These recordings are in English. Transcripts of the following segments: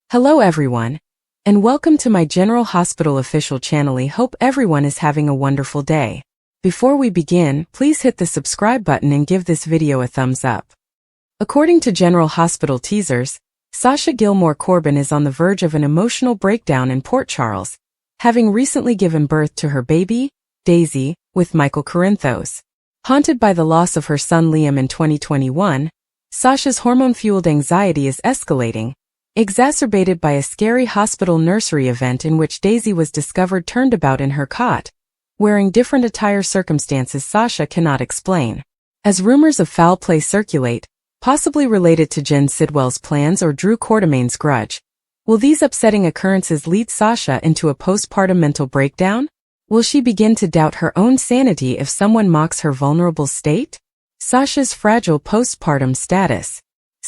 Hello everyone, and welcome to my General Hospital official channel. I hope everyone is having a wonderful day. Before we begin, please hit the subscribe button and give this video a thumbs up. According to General Hospital teasers, Sasha Gilmore Corbin is on the verge of an emotional breakdown in Port Charles, having recently given birth to her baby, Daisy, with Michael Corinthos. Haunted by the loss of her son Liam in 2021, Sasha's hormone-fueled anxiety is escalating, exacerbated by a scary hospital nursery event in which Daisy was discovered turned about in her cot, wearing different attire circumstances Sasha cannot explain. As rumors of foul play circulate, possibly related to Jen Sidwell's plans or Drew Quartermain's grudge, will these upsetting occurrences lead Sasha into a postpartum mental breakdown? Will she begin to doubt her own sanity if someone mocks her vulnerable state? Sasha's fragile postpartum status.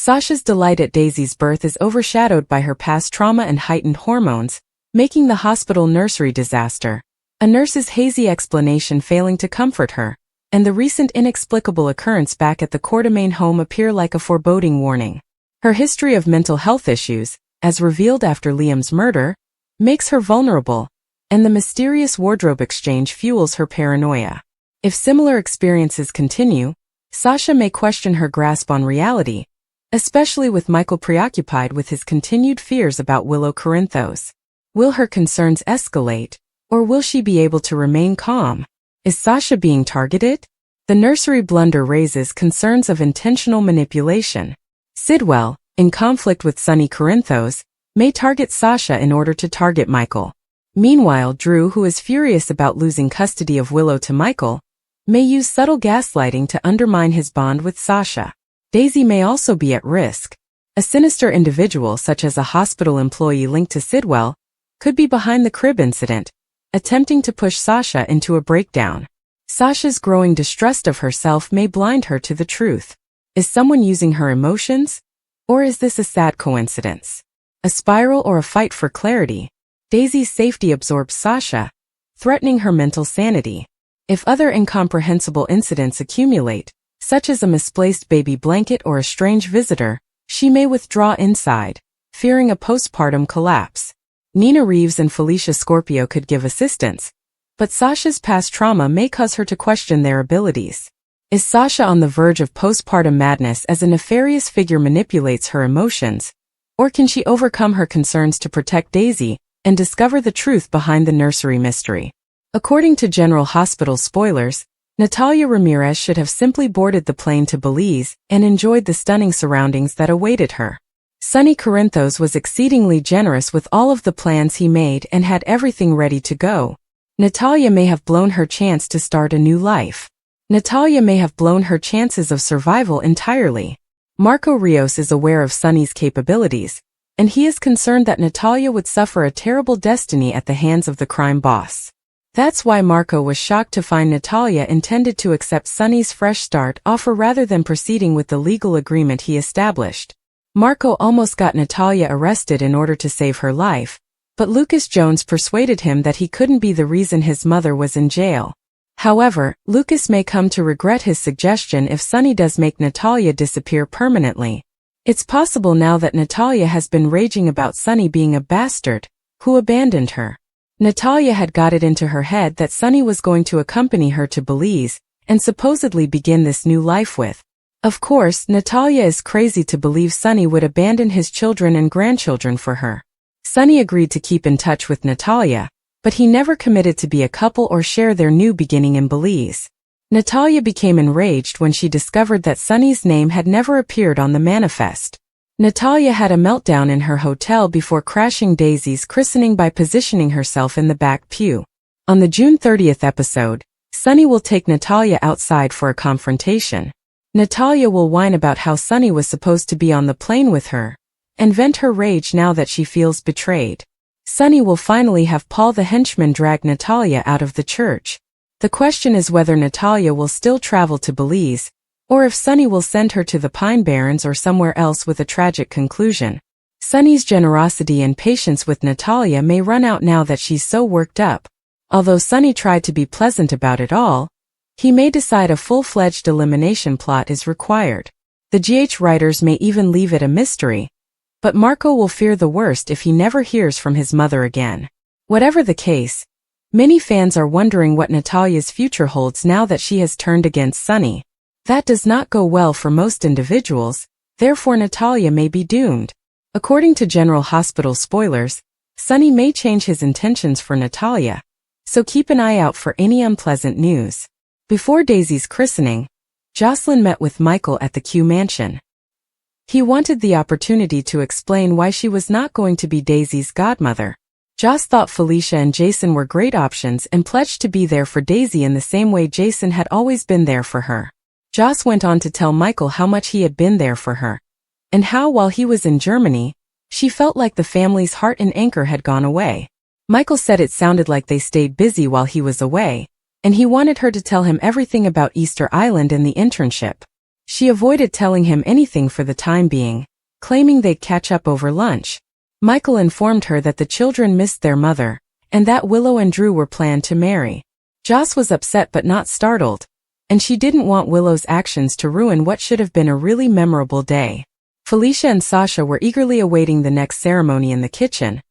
Sasha's delight at Daisy's birth is overshadowed by her past trauma and heightened hormones, making the hospital nursery disaster, a nurse's hazy explanation failing to comfort her, and the recent inexplicable occurrence back at the Quartermain home appear like a foreboding warning. Her history of mental health issues, as revealed after Liam's murder, makes her vulnerable, and the mysterious wardrobe exchange fuels her paranoia. If similar experiences continue, Sasha may question her grasp on reality, especially with Michael preoccupied with his continued fears about Willow Corinthos. Will her concerns escalate, or will she be able to remain calm? Is Sasha being targeted? The nursery blunder raises concerns of intentional manipulation. Sidwell, in conflict with Sonny Corinthos, may target Sasha in order to target Michael. Meanwhile, Drew, who is furious about losing custody of Willow to Michael, may use subtle gaslighting to undermine his bond with Sasha. Daisy may also be at risk. A sinister individual such as a hospital employee linked to Sidwell could be behind the crib incident, attempting to push Sasha into a breakdown. Sasha's growing distrust of herself may blind her to the truth. Is someone using her emotions? Or is this a sad coincidence? A spiral or a fight for clarity? Daisy's safety absorbs Sasha, threatening her mental sanity. If other incomprehensible incidents accumulate, such as a misplaced baby blanket or a strange visitor, she may withdraw inside, fearing a postpartum collapse. Nina Reeves and Felicia Scorpio could give assistance, but Sasha's past trauma may cause her to question their abilities. Is Sasha on the verge of postpartum madness as a nefarious figure manipulates her emotions, or can she overcome her concerns to protect Daisy and discover the truth behind the nursery mystery? According to General Hospital spoilers, Natalia Ramirez should have simply boarded the plane to Belize and enjoyed the stunning surroundings that awaited her. Sonny Corinthos was exceedingly generous with all of the plans he made and had everything ready to go. Natalia may have blown her chance to start a new life. Natalia may have blown her chances of survival entirely. Marco Rios is aware of Sonny's capabilities, and he is concerned that Natalia would suffer a terrible destiny at the hands of the crime boss. That's why Marco was shocked to find Natalia intended to accept Sonny's fresh start offer rather than proceeding with the legal agreement he established. Marco almost got Natalia arrested in order to save her life, but Lucas Jones persuaded him that he couldn't be the reason his mother was in jail. However, Lucas may come to regret his suggestion if Sonny does make Natalia disappear permanently. It's possible now that Natalia has been raging about Sonny being a bastard who abandoned her. Natalia had got it into her head that Sonny was going to accompany her to Belize and supposedly begin this new life with. Of course, Natalia is crazy to believe Sonny would abandon his children and grandchildren for her. Sonny agreed to keep in touch with Natalia, but he never committed to be a couple or share their new beginning in Belize. Natalia became enraged when she discovered that Sonny's name had never appeared on the manifest. Natalia had a meltdown in her hotel before crashing Daisy's christening by positioning herself in the back pew. On the June 30th episode, Sonny will take Natalia outside for a confrontation. Natalia will whine about how Sonny was supposed to be on the plane with her, and vent her rage now that she feels betrayed. Sonny will finally have Paul the henchman drag Natalia out of the church. The question is whether Natalia will still travel to Belize, or if Sonny will send her to the Pine Barrens or somewhere else with a tragic conclusion. Sonny's generosity and patience with Natalia may run out now that she's so worked up. Although Sonny tried to be pleasant about it all, he may decide a full-fledged elimination plot is required. The GH writers may even leave it a mystery, But Marco will fear the worst if he never hears from his mother again. Whatever the case, many fans are wondering what Natalia's future holds now that she has turned against Sunny. That does not go well for most individuals, therefore Natalia may be doomed. According to General Hospital spoilers, Sunny may change his intentions for Natalia, so keep an eye out for any unpleasant news. Before Daisy's christening, Jocelyn met with Michael at the Q mansion. He wanted the opportunity to explain why she was not going to be Daisy's godmother. Joss thought Felicia and Jason were great options and pledged to be there for Daisy in the same way Jason had always been there for her. Joss went on to tell Michael how much he had been there for her, and how while he was in Germany, she felt like the family's heart and anchor had gone away. Michael said it sounded like they stayed busy while he was away, and he wanted her to tell him everything about Easter Island and the internship. She avoided telling him anything for the time being, claiming they'd catch up over lunch. Michael informed her that the children missed their mother, and that Willow and Drew were planned to marry. Joss was upset but not startled, and she didn't want Willow's actions to ruin what should have been a really memorable day. Felicia and Sasha were eagerly awaiting the next ceremony in the kitchen,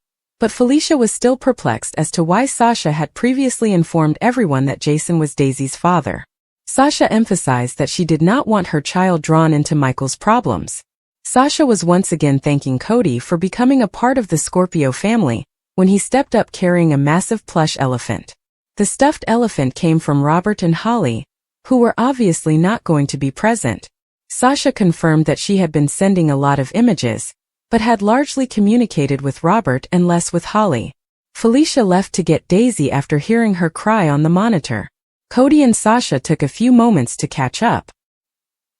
but Felicia was still perplexed as to why Sasha had previously informed everyone that Jason was Daisy's father. Sasha emphasized that she did not want her child drawn into Michael's problems. Sasha was once again thanking Cody for becoming a part of the Scorpio family when he stepped up carrying a massive plush elephant. The stuffed elephant came from Robert and Holly, who were obviously not going to be present. Sasha confirmed that she had been sending a lot of images, but had largely communicated with Robert and less with Holly. Felicia left to get Daisy after hearing her cry on the monitor. Cody and Sasha took a few moments to catch up.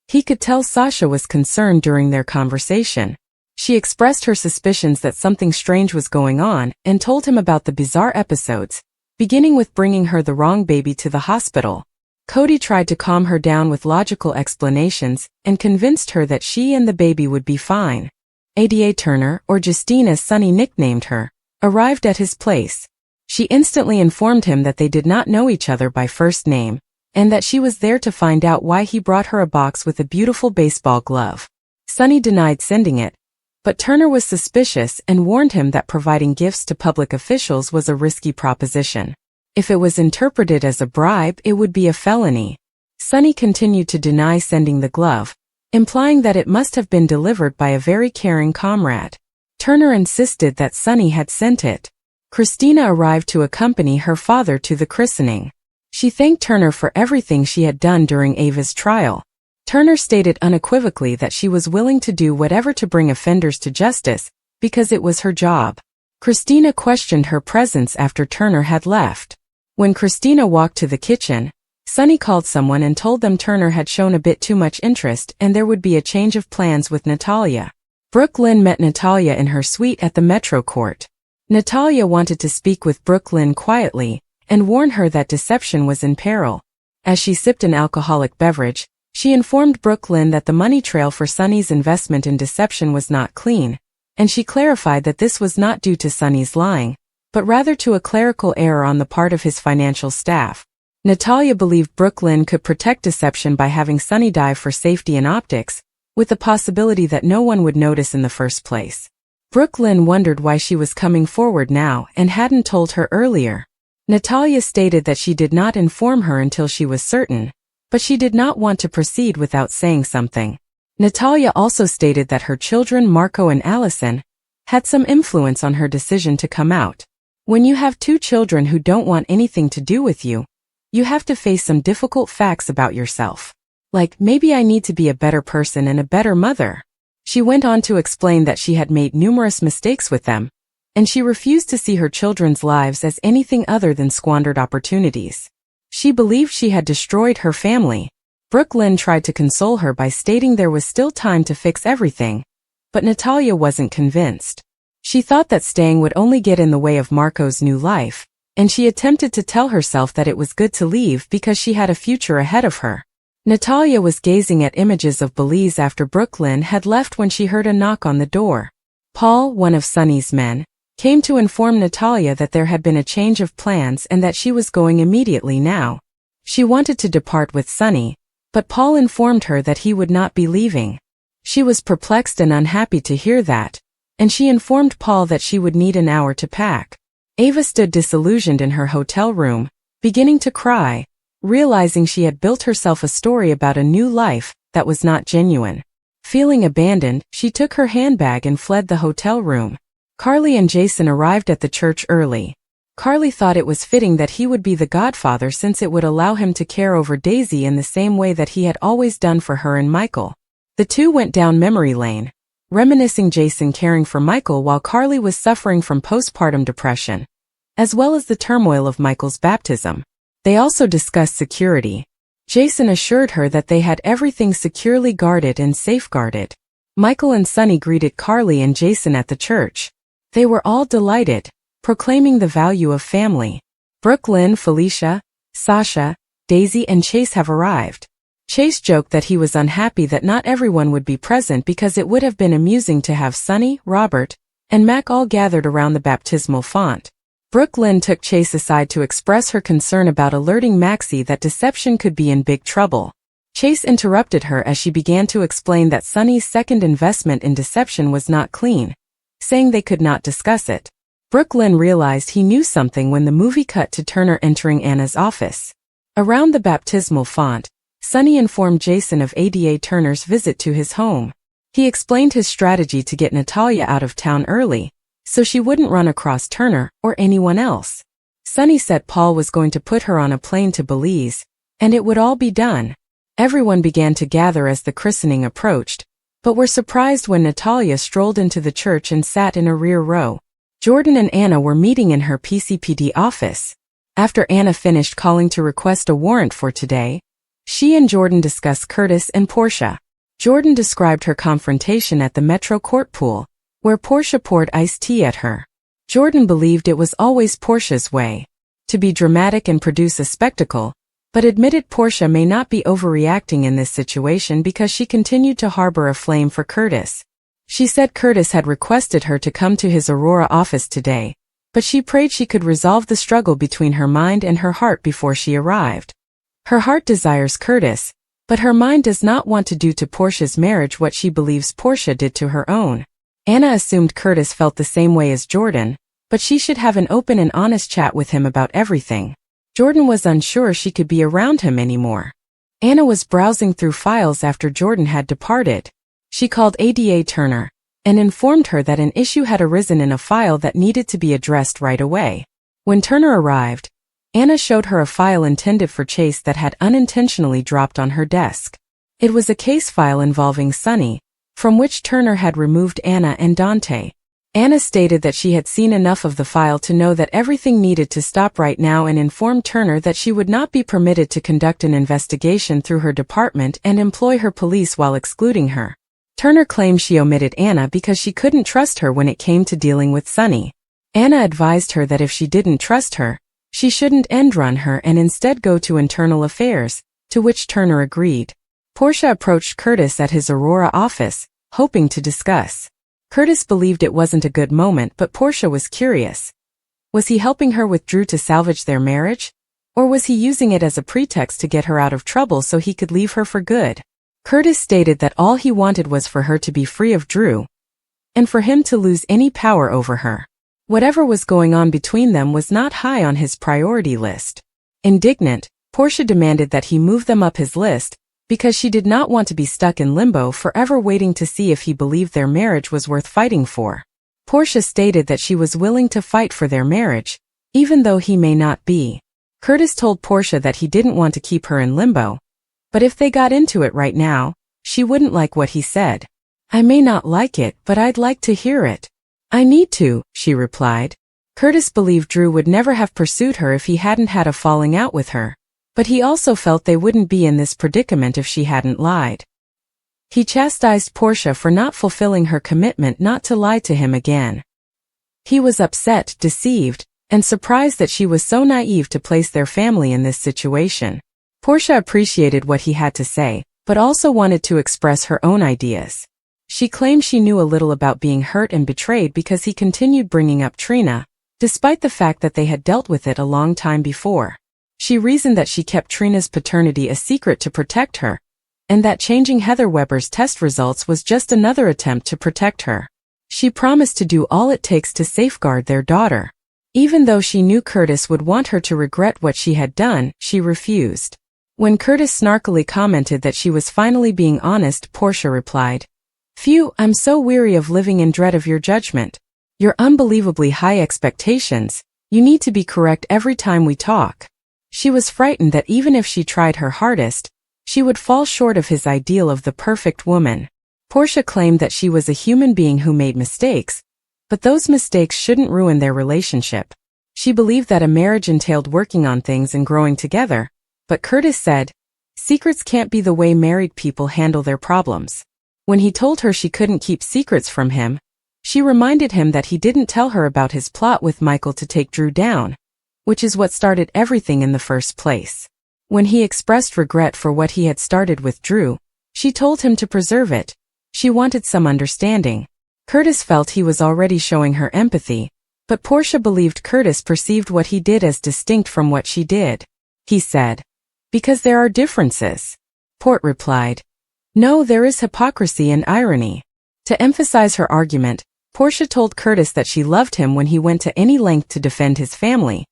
He could tell Sasha was concerned during their conversation. She expressed her suspicions that something strange was going on and told him about the bizarre episodes, beginning with bringing her the wrong baby to the hospital. Cody tried to calm her down with logical explanations and convinced her that she and the baby would be fine. Ada Turner, or Justine as Sunny nicknamed her, arrived at his place. She instantly informed him that they did not know each other by first name, and that she was there to find out why he brought her a box with a beautiful baseball glove. Sunny denied sending it, but Turner was suspicious and warned him that providing gifts to public officials was a risky proposition. If it was interpreted as a bribe, it would be a felony. Sunny continued to deny sending the glove, implying that it must have been delivered by a very caring comrade. Turner insisted that Sunny had sent it. Christina arrived to accompany her father to the christening. She thanked Turner for everything she had done during Ava's trial. Turner stated unequivocally that she was willing to do whatever to bring offenders to justice, because it was her job. Christina questioned her presence after Turner had left. When Christina walked to the kitchen, Sunny called someone and told them Turner had shown a bit too much interest and there would be a change of plans with Natalia. Brooke Lynn met Natalia in her suite at the Metro Court. Natalia wanted to speak with Brooke Lynn quietly and warn her that deception was in peril. As she sipped an alcoholic beverage, she informed Brooke Lynn that the money trail for Sunny's investment in deception was not clean, and she clarified that this was not due to Sunny's lying, but rather to a clerical error on the part of his financial staff. Natalia believed Brooke Lynn could protect deception by having Sunny dive for safety and optics, with the possibility that no one would notice in the first place. Brooke Lynn wondered why she was coming forward now and hadn't told her earlier. Natalia stated that she did not inform her until she was certain, but she did not want to proceed without saying something. Natalia also stated that her children Marco and Allison had some influence on her decision to come out. When you have two children who don't want anything to do with you, you have to face some difficult facts about yourself. Like, maybe I need to be a better person and a better mother. She went on to explain that she had made numerous mistakes with them, and she refused to see her children's lives as anything other than squandered opportunities. She believed she had destroyed her family. Brooke Lynn tried to console her by stating there was still time to fix everything, but Natalia wasn't convinced. She thought that staying would only get in the way of Marco's new life, and she attempted to tell herself that it was good to leave because she had a future ahead of her. Natalia was gazing at images of Belize after Brooke Lynn had left when she heard a knock on the door. Paul, one of Sunny's men, came to inform Natalia that there had been a change of plans and that she was going immediately now. She wanted to depart with Sunny, but Paul informed her that he would not be leaving. She was perplexed and unhappy to hear that, and she informed Paul that she would need an hour to pack. Ava stood disillusioned in her hotel room, beginning to cry, realizing she had built herself a story about a new life that was not genuine. Feeling abandoned, she took her handbag and fled the hotel room. Carly and Jason arrived at the church early. Carly thought it was fitting that he would be the godfather since it would allow him to care over Daisy in the same way that he had always done for her and Michael. The two went down memory lane, reminiscing Jason caring for Michael while Carly was suffering from postpartum depression, as well as the turmoil of Michael's baptism. They also discussed security. Jason assured her that they had everything securely guarded and safeguarded. Michael and Sunny greeted Carly and Jason at the church. They were all delighted, proclaiming the value of family. Brooke, Lynn, Felicia, Sasha, Daisy and Chase have arrived. Chase joked that he was unhappy that not everyone would be present because it would have been amusing to have Sunny, Robert, and Mac all gathered around the baptismal font. Brooke Lynn took Chase aside to express her concern about alerting Maxie that deception could be in big trouble. Chase interrupted her as she began to explain that Sunny's second investment in deception was not clean, saying they could not discuss it. Brooke Lynn realized he knew something when the movie cut to Turner entering Anna's office. Around the baptismal font, Sunny informed Jason of ADA Turner's visit to his home. He explained his strategy to get Natalia out of town early, so she wouldn't run across Turner or anyone else. Sunny said Paul was going to put her on a plane to Belize, and it would all be done. Everyone began to gather as the christening approached, but were surprised when Natalia strolled into the church and sat in a rear row. Jordan and Anna were meeting in her PCPD office. After Anna finished calling to request a warrant for today, she and Jordan discussed Curtis and Portia. Jordan described her confrontation at the Metro Court pool, where Portia poured iced tea at her. Jordan believed it was always Portia's way to be dramatic and produce a spectacle, but admitted Portia may not be overreacting in this situation because she continued to harbor a flame for Curtis. She said Curtis had requested her to come to his Aurora office today, but she prayed she could resolve the struggle between her mind and her heart before she arrived. Her heart desires Curtis, but her mind does not want to do to Portia's marriage what she believes Portia did to her own. Anna assumed Curtis felt the same way as Jordan, but she should have an open and honest chat with him about everything. Jordan was unsure she could be around him anymore. Anna was browsing through files after Jordan had departed. She called ADA Turner and informed her that an issue had arisen in a file that needed to be addressed right away. When Turner arrived, Anna showed her a file intended for Chase that had unintentionally dropped on her desk. It was a case file involving Sunny, from which Turner had removed Anna and Dante. Anna stated that she had seen enough of the file to know that everything needed to stop right now and informed Turner that she would not be permitted to conduct an investigation through her department and employ her police while excluding her. Turner claimed she omitted Anna because she couldn't trust her when it came to dealing with Sunny. Anna advised her that if she didn't trust her, she shouldn't end-run her and instead go to internal affairs, to which Turner agreed. Portia approached Curtis at his Aurora office, hoping to discuss. Curtis believed it wasn't a good moment, but Portia was curious. Was he helping her with Drew to salvage their marriage? Or was he using it as a pretext to get her out of trouble so he could leave her for good? Curtis stated that all he wanted was for her to be free of Drew, and for him to lose any power over her. Whatever was going on between them was not high on his priority list. Indignant, Portia demanded that he move them up his list, because she did not want to be stuck in limbo forever waiting to see if he believed their marriage was worth fighting for. Portia stated that she was willing to fight for their marriage, even though he may not be. Curtis told Portia that he didn't want to keep her in limbo, but if they got into it right now, she wouldn't like what he said. I may not like it, but I'd like to hear it. I need to, she replied. Curtis believed Drew would never have pursued her if he hadn't had a falling out with her, but he also felt they wouldn't be in this predicament if she hadn't lied. He chastised Portia for not fulfilling her commitment not to lie to him again. He was upset, deceived, and surprised that she was so naive to place their family in this situation. Portia appreciated what he had to say, but also wanted to express her own ideas. She claimed she knew a little about being hurt and betrayed because he continued bringing up Trina, despite the fact that they had dealt with it a long time before. She reasoned that she kept Trina's paternity a secret to protect her, and that changing Heather Weber's test results was just another attempt to protect her. She promised to do all it takes to safeguard their daughter. Even though she knew Curtis would want her to regret what she had done, she refused. When Curtis snarkily commented that she was finally being honest, Portia replied, "Phew, I'm so weary of living in dread of your judgment. Your unbelievably high expectations. You need to be correct every time we talk." She was frightened that even if she tried her hardest, she would fall short of his ideal of the perfect woman. Portia claimed that she was a human being who made mistakes, but those mistakes shouldn't ruin their relationship. She believed that a marriage entailed working on things and growing together, but Curtis said, secrets can't be the way married people handle their problems. When he told her she couldn't keep secrets from him, she reminded him that he didn't tell her about his plot with Michael to take Drew down, which is what started everything in the first place. When he expressed regret for what he had started with Drew, she told him to preserve it. She wanted some understanding. Curtis felt he was already showing her empathy, but Portia believed Curtis perceived what he did as distinct from what she did. He said, "Because there are differences." Port replied, "No, there is hypocrisy and irony." To emphasize her argument, Portia told Curtis that she loved him when he went to any length to defend his family,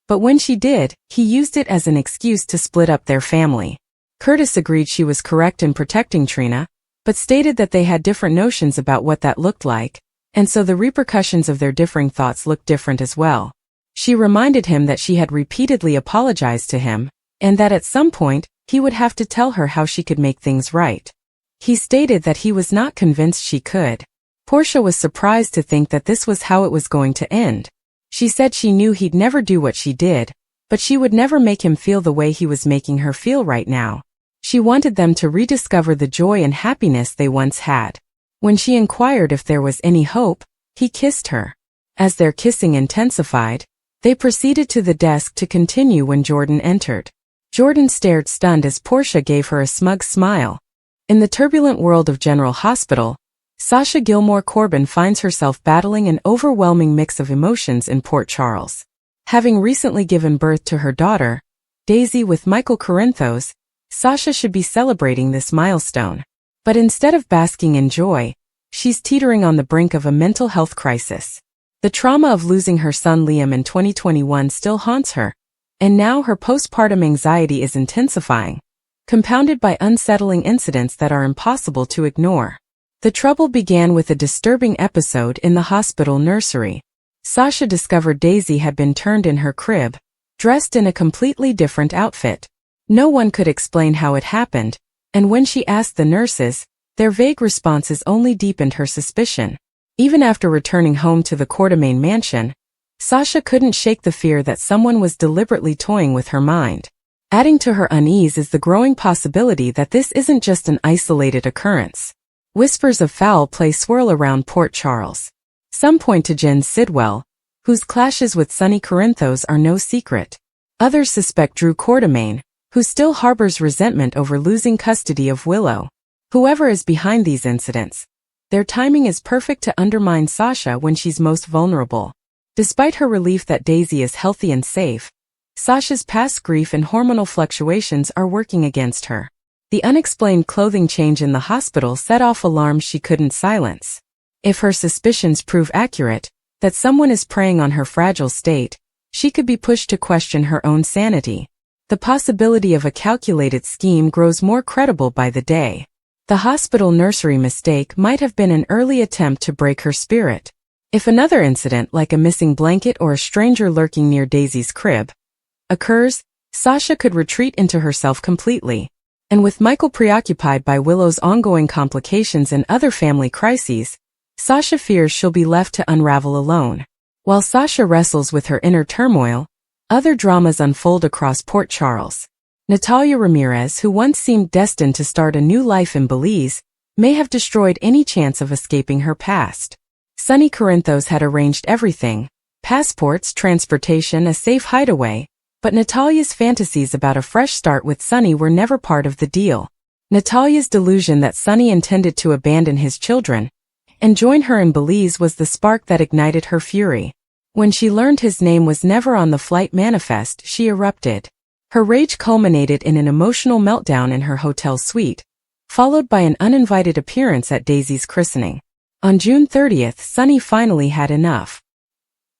but when she did, he used it as an excuse to split up their family. Curtis agreed she was correct in protecting Trina, but stated that they had different notions about what that looked like, and so the repercussions of their differing thoughts looked different as well. She reminded him that she had repeatedly apologized to him, and that at some point, he would have to tell her how she could make things right. He stated that he was not convinced she could. Portia was surprised to think that this was how it was going to end. She said she knew he'd never do what she did, but she would never make him feel the way he was making her feel right now. She wanted them to rediscover the joy and happiness they once had. When she inquired if there was any hope, he kissed her. As their kissing intensified, they proceeded to the desk to continue when Jordan entered. Jordan stared stunned as Portia gave her a smug smile. In the turbulent world of General Hospital, Sasha Gilmore Corbin finds herself battling an overwhelming mix of emotions in Port Charles. Having recently given birth to her daughter, Daisy with Michael Corinthos, Sasha should be celebrating this milestone. But instead of basking in joy, she's teetering on the brink of a mental health crisis. The trauma of losing her son Liam in 2021 still haunts her, and now her postpartum anxiety is intensifying, compounded by unsettling incidents that are impossible to ignore. The trouble began with a disturbing episode in the hospital nursery. Sasha discovered Daisy had been turned in her crib, dressed in a completely different outfit. No one could explain how it happened, and when she asked the nurses, their vague responses only deepened her suspicion. Even after returning home to the Courtemain mansion, Sasha couldn't shake the fear that someone was deliberately toying with her mind. Adding to her unease is the growing possibility that this isn't just an isolated occurrence. Whispers of foul play swirl around Port Charles. Some point to Jen Sidwell, whose clashes with Sonny Corinthos are no secret. Others suspect Drew Courtemain, who still harbors resentment over losing custody of Willow. Whoever is behind these incidents, their timing is perfect to undermine Sasha when she's most vulnerable. Despite her relief that Daisy is healthy and safe, Sasha's past grief and hormonal fluctuations are working against her. The unexplained clothing change in the hospital set off alarms she couldn't silence. If her suspicions prove accurate, that someone is preying on her fragile state, she could be pushed to question her own sanity. The possibility of a calculated scheme grows more credible by the day. The hospital nursery mistake might have been an early attempt to break her spirit. If another incident like a missing blanket or a stranger lurking near Daisy's crib occurs, Sasha could retreat into herself completely. And with Michael preoccupied by Willow's ongoing complications and other family crises, Sasha fears she'll be left to unravel alone. While Sasha wrestles with her inner turmoil, other dramas unfold across Port Charles. Natalia Ramirez, who once seemed destined to start a new life in Belize, may have destroyed any chance of escaping her past. Sonny Corinthos had arranged everything: passports, transportation, a safe hideaway, but Natalia's fantasies about a fresh start with Sonny were never part of the deal. Natalia's delusion that Sonny intended to abandon his children and join her in Belize was the spark that ignited her fury. When she learned his name was never on the flight manifest, she erupted. Her rage culminated in an emotional meltdown in her hotel suite, followed by an uninvited appearance at Daisy's christening. On June 30th, Sunny finally had enough.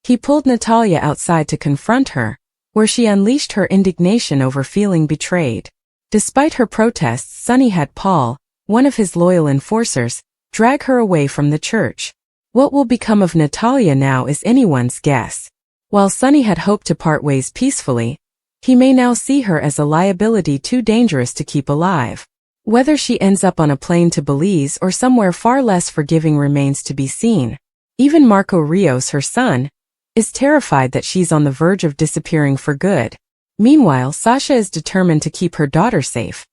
He pulled Natalia outside to confront her, where she unleashed her indignation over feeling betrayed. Despite her protests, Sunny had Paul, one of his loyal enforcers, drag her away from the church. What will become of Natalia now is anyone's guess. While Sunny had hoped to part ways peacefully, he may now see her as a liability too dangerous to keep alive. Whether she ends up on a plane to Belize or somewhere far less forgiving remains to be seen. Even Marco Rios, her son, is terrified that she's on the verge of disappearing for good. Meanwhile, Sasha is determined to keep her daughter safe,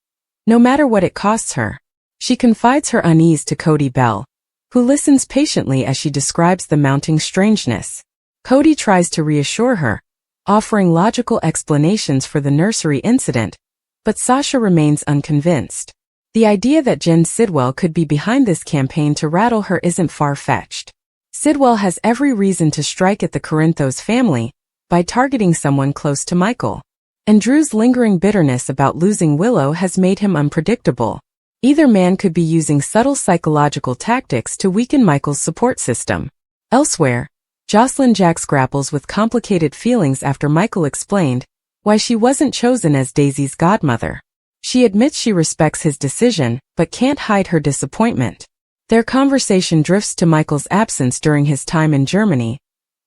no matter what it costs her. She confides her unease to Cody Bell, who listens patiently as she describes the mounting strangeness. Cody tries to reassure her, offering logical explanations for the nursery incident, but Sasha remains unconvinced. The idea that Jen Sidwell could be behind this campaign to rattle her isn't far-fetched. Sidwell has every reason to strike at the Corinthos family by targeting someone close to Michael. And Drew's lingering bitterness about losing Willow has made him unpredictable. Either man could be using subtle psychological tactics to weaken Michael's support system. Elsewhere, Jocelyn Jacks grapples with complicated feelings after Michael explained why she wasn't chosen as Daisy's godmother. She admits she respects his decision, but can't hide her disappointment. Their conversation drifts to Michael's absence during his time in Germany,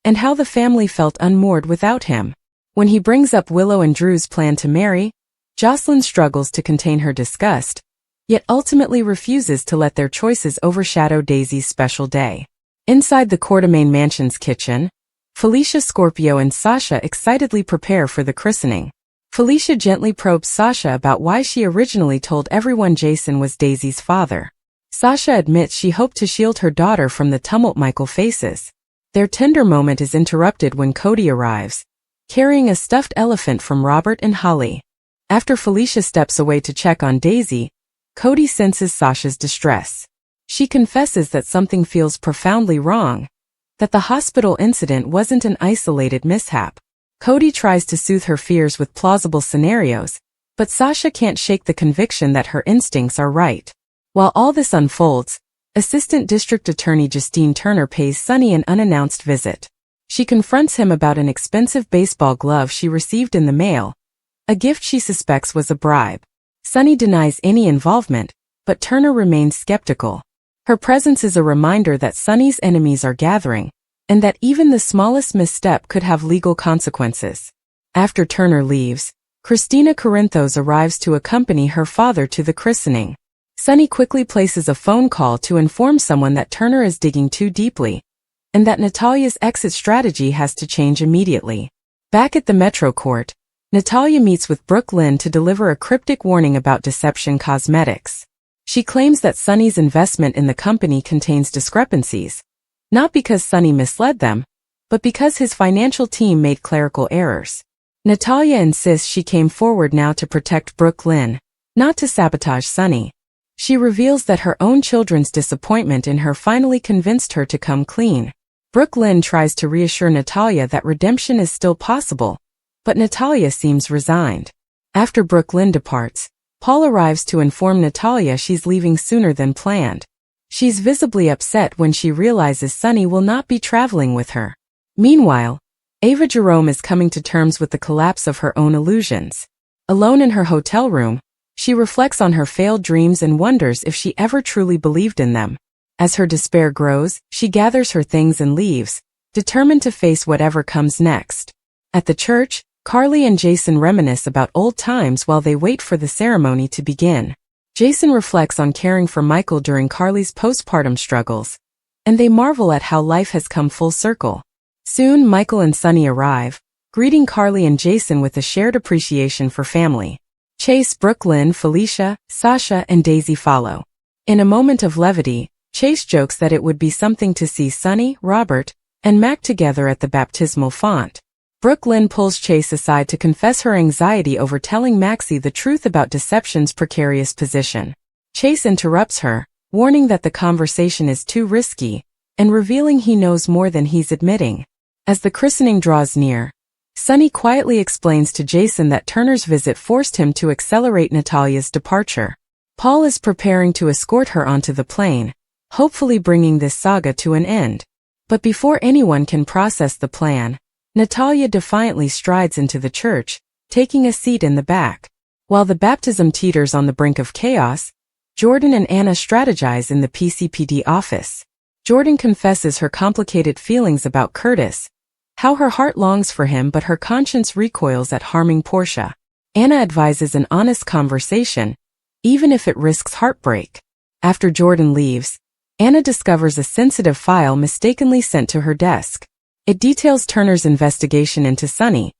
and how the family felt unmoored without him. When he brings up Willow and Drew's plan to marry, Jocelyn struggles to contain her disgust, yet ultimately refuses to let their choices overshadow Daisy's special day. Inside the Quartermain Mansion's kitchen, Felicia, Scorpio, and Sasha excitedly prepare for the christening. Felicia gently probes Sasha about why she originally told everyone Jason was Daisy's father. Sasha admits she hoped to shield her daughter from the tumult Michael faces. Their tender moment is interrupted when Cody arrives, carrying a stuffed elephant from Robert and Holly. After Felicia steps away to check on Daisy, Cody senses Sasha's distress. She confesses that something feels profoundly wrong, that the hospital incident wasn't an isolated mishap. Cody tries to soothe her fears with plausible scenarios, but Sasha can't shake the conviction that her instincts are right. While all this unfolds, Assistant District Attorney Justine Turner pays Sunny an unannounced visit. She confronts him about an expensive baseball glove she received in the mail, a gift she suspects was a bribe. Sunny denies any involvement, but Turner remains skeptical. Her presence is a reminder that Sunny's enemies are gathering, and that even the smallest misstep could have legal consequences. After Turner leaves, Christina Corinthos arrives to accompany her father to the christening. Sunny quickly places a phone call to inform someone that Turner is digging too deeply, and that Natalia's exit strategy has to change immediately. Back at the Metro Court, Natalia meets with Brooke Lynn to deliver a cryptic warning about Deception Cosmetics. She claims that Sunny's investment in the company contains discrepancies, not because Sunny misled them, but because his financial team made clerical errors. Natalia insists she came forward now to protect Brooke Lynn, not to sabotage Sunny. She reveals that her own children's disappointment in her finally convinced her to come clean. Brooke Lynn tries to reassure Natalia that redemption is still possible, but Natalia seems resigned. After Brooke Lynn departs, Paul arrives to inform Natalia she's leaving sooner than planned. She's visibly upset when she realizes Sunny will not be traveling with her. Meanwhile, Ava Jerome is coming to terms with the collapse of her own illusions. Alone in her hotel room, she reflects on her failed dreams and wonders if she ever truly believed in them. As her despair grows, she gathers her things and leaves, determined to face whatever comes next. At the church, Carly and Jason reminisce about old times while they wait for the ceremony to begin. Jason reflects on caring for Michael during Carly's postpartum struggles, and they marvel at how life has come full circle. Soon Michael and Sunny arrive, greeting Carly and Jason with a shared appreciation for family. Chase, Brooke Lynn, Felicia, Sasha, and Daisy follow. In a moment of levity, Chase jokes that it would be something to see Sunny, Robert, and Mac together at the baptismal font. Brooke Lynn pulls Chase aside to confess her anxiety over telling Maxie the truth about Deception's precarious position. Chase interrupts her, warning that the conversation is too risky, and revealing he knows more than he's admitting. As the christening draws near, Sunny quietly explains to Jason that Turner's visit forced him to accelerate Natalia's departure. Paul is preparing to escort her onto the plane, hopefully bringing this saga to an end. But before anyone can process the plan, Natalia defiantly strides into the church, taking a seat in the back. While the baptism teeters on the brink of chaos, Jordan and Anna strategize in the PCPD office. Jordan confesses her complicated feelings about Curtis, how her heart longs for him but her conscience recoils at harming Portia. Anna advises an honest conversation, even if it risks heartbreak. After Jordan leaves, Anna discovers a sensitive file mistakenly sent to her desk. It details Turner's investigation into Sonny,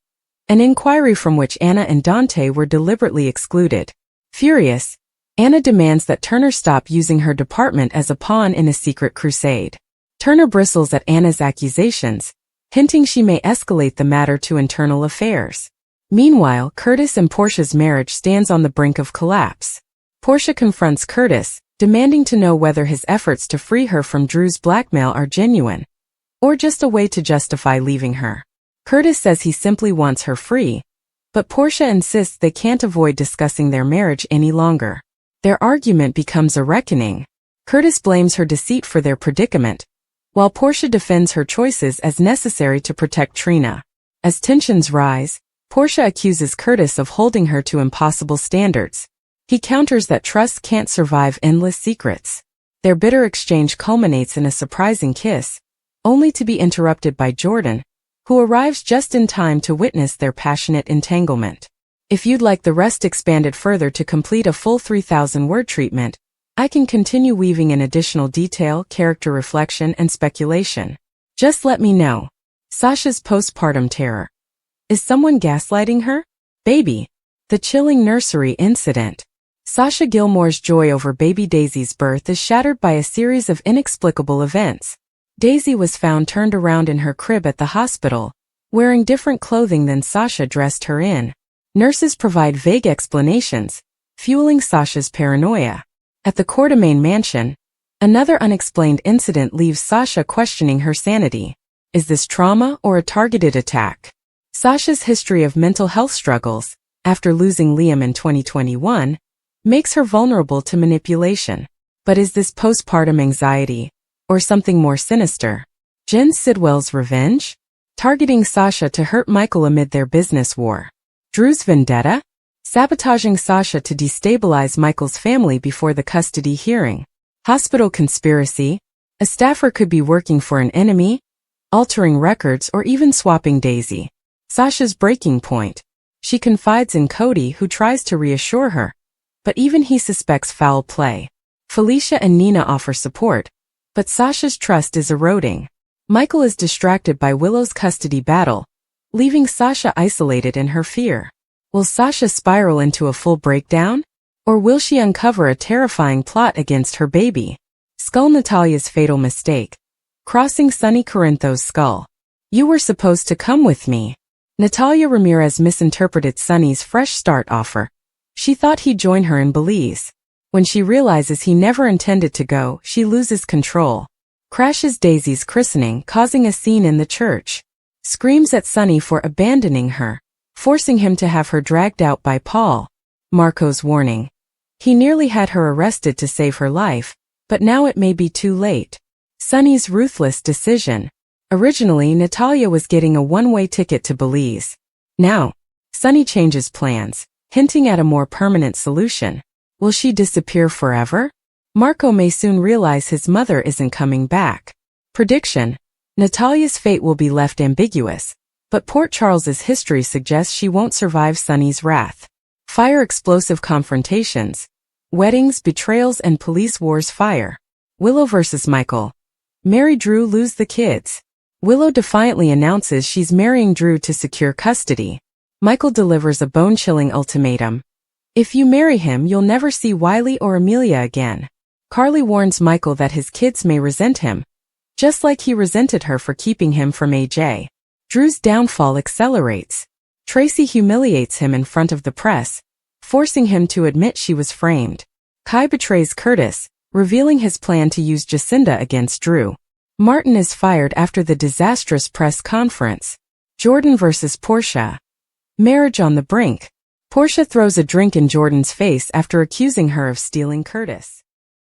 an inquiry from which Anna and Dante were deliberately excluded. Furious, Anna demands that Turner stop using her department as a pawn in a secret crusade. Turner bristles at Anna's accusations, hinting she may escalate the matter to internal affairs. Meanwhile, Curtis and Portia's marriage stands on the brink of collapse. Portia confronts Curtis, demanding to know whether his efforts to free her from Drew's blackmail are genuine, or just a way to justify leaving her. Curtis says he simply wants her free, but Portia insists they can't avoid discussing their marriage any longer. Their argument becomes a reckoning. Curtis blames her deceit for their predicament, while Portia defends her choices as necessary to protect Trina. As tensions rise, Portia accuses Curtis of holding her to impossible standards. He counters that trust can't survive endless secrets. Their bitter exchange culminates in a surprising kiss, only to be interrupted by Jordan, who arrives just in time to witness their passionate entanglement. If you'd like the rest expanded further to complete a full 3,000-word treatment, I can continue weaving in additional detail, character reflection, and speculation. Just let me know. Sasha's postpartum terror. Is someone gaslighting her? Baby. The chilling nursery incident. Sasha Gilmore's joy over baby Daisy's birth is shattered by a series of inexplicable events. Daisy was found turned around in her crib at the hospital, wearing different clothing than Sasha dressed her in. Nurses provide vague explanations, fueling Sasha's paranoia. At the Quartermain mansion, another unexplained incident leaves Sasha questioning her sanity. Is this trauma or a targeted attack? Sasha's history of mental health struggles, after losing Liam in 2021, makes her vulnerable to manipulation. But is this postpartum anxiety, or something more sinister? Jen Sidwell's revenge? Targeting Sasha to hurt Michael amid their business war. Drew's vendetta? Sabotaging Sasha to destabilize Michael's family before the custody hearing. Hospital conspiracy? A staffer could be working for an enemy, altering records, or even swapping Daisy. Sasha's breaking point. She confides in Cody, who tries to reassure her, but even he suspects foul play. Felicia and Nina offer support, but Sasha's trust is eroding. Michael is distracted by Willow's custody battle, leaving Sasha isolated in her fear. Will Sasha spiral into a full breakdown? Or will she uncover a terrifying plot against her baby? Skull Natalia's fatal mistake. Crossing Sonny Corinthos' skull. You were supposed to come with me. Natalia Ramirez misinterpreted Sonny's fresh start offer. She thought he'd join her in Belize. When she realizes he never intended to go, she loses control. Crashes Daisy's christening, causing a scene in the church. Screams at Sonny for abandoning her, forcing him to have her dragged out by Paul. Marco's warning. He nearly had her arrested to save her life, but now it may be too late. Sonny's ruthless decision. Originally, Natalia was getting a one-way ticket to Belize. Now, Sonny changes plans, hinting at a more permanent solution. Will she disappear forever? Marco may soon realize his mother isn't coming back. Prediction. Natalia's fate will be left ambiguous, but Port Charles's history suggests she won't survive Sonny's wrath. Fire explosive confrontations. Weddings, betrayals, and police wars fire. Willow versus Michael. Mary Drew lose the kids. Willow defiantly announces she's marrying Drew to secure custody. Michael delivers a bone-chilling ultimatum. If you marry him, you'll never see Wiley or Amelia again. Carly warns Michael that his kids may resent him, just like he resented her for keeping him from AJ. Drew's downfall accelerates. Tracy humiliates him in front of the press, forcing him to admit she was framed. Kai betrays Curtis, revealing his plan to use Jacinda against Drew. Martin is fired after the disastrous press conference. Jordan versus Portia. Marriage on the brink. Portia throws a drink in Jordan's face after accusing her of stealing Curtis.